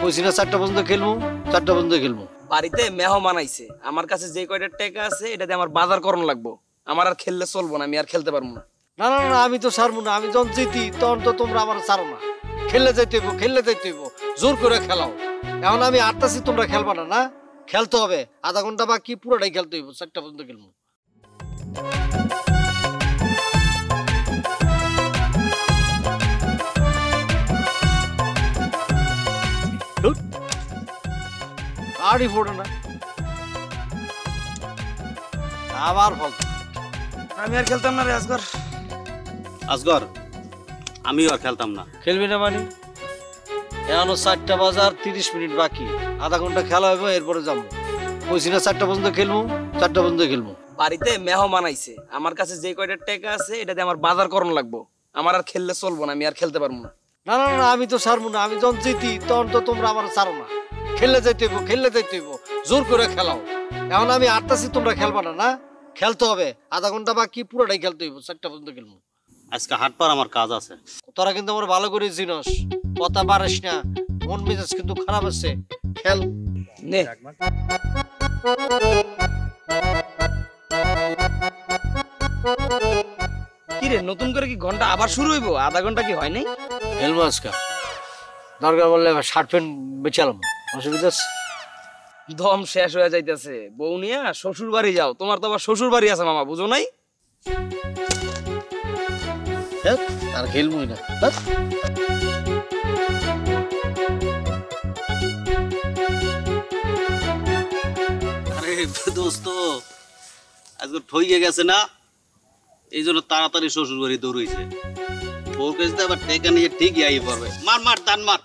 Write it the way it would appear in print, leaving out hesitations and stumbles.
কইছি না 4টা পর্যন্ত খেলবো, 4টা পর্যন্ত খেলবো। বাড়িতে মেহমান আইছে, আমার কাছে যে কয়টা টাকা আছে এটাতে আমার বাজার করণ লাগবো। আমার আর খেললে চলবো না, আমি আর খেলতে পারবো না। না না না, আমি তো ছাড়বো না। আমি যখন জিতি তখন তো তোমরা আমার ছাড়ো না। খেললে যাইতে হইব, খেললে যাইতে হইব, জোর করে খেলাও। এখন আমি আটটাছি, তোমরা খেলবা না? না, খেলতে হবে। আধা ঘন্টা বাকি, পুরোটাই খেলতে হইব। 4টা পর্যন্ত খেলবো। আরই পড়ে না, আবার ফল। আমি আর খেলতাম না রে আসগর। আসগর, আমিও আর খেলতাম না। খেলবি না মানে? এখনো 4টা বাজার 30 মিনিট বাকি। আধা ঘন্টা খেলা হইব, এরপরে যাবো। কইছি না 4টা পর্যন্ত খেলবো, 4টা পর্যন্ত খেলবো। বাড়িতে মেহমান আইছে, আমার কাছে যে কয়টা টাকা আছে এটাতে আমার বাজার করণ লাগবো। আমার আর খেললে চলবো না, আমি আর খেলতে পারবো না। না না না, আমি তো ছাড়বো না। আমি যখন জিতি তখন তো তোমরা আমার ছাড়ো না। খেললে যাইতে হইব, খেললে যাইতে হইব, জোর করে খেলাও। এখন আমি আটটাছি, তোমরা খেলবা না? না, খেলতে হবে। আধা ঘন্টা বাকি, পুরোটাই খেলতে হইব। 4টা পর্যন্ত খেলবো। আজকে হাটপার আমার কাজ আছে। তোরা কিন্তু আমার ভালো করে চিনস, কথা পারিস না। মন মেজাজ কিন্তু খারাপ আছে। খেল নে। কি রে, নতুন করে কি ঘন্টা আবার শুরু হইব? আধা ঘন্টা কি হয় নাই? খেলবো আজকে। দরকার বললে শার্ট প্যান্ট বেচালাম, অসুবিধা আছে? দম শেষ হয়ে যাইতেছে। বউ নিয়ে শ্বশুর বাড়ি যাও। তোমার তো আবার শ্বশুর বাড়ি আছে মামা, বুঝো নাই? আর খেলবই না। আরে দোস্ত, আজকে ঠইয়ে গেছে না, এই জন্য তাড়াতাড়ি শ্বশুর বাড়ি দৌড়ইছে। বউর কাছে আবার টেকা নিয়ে ঠিকই আই পড়বে। মার মার, টান মার।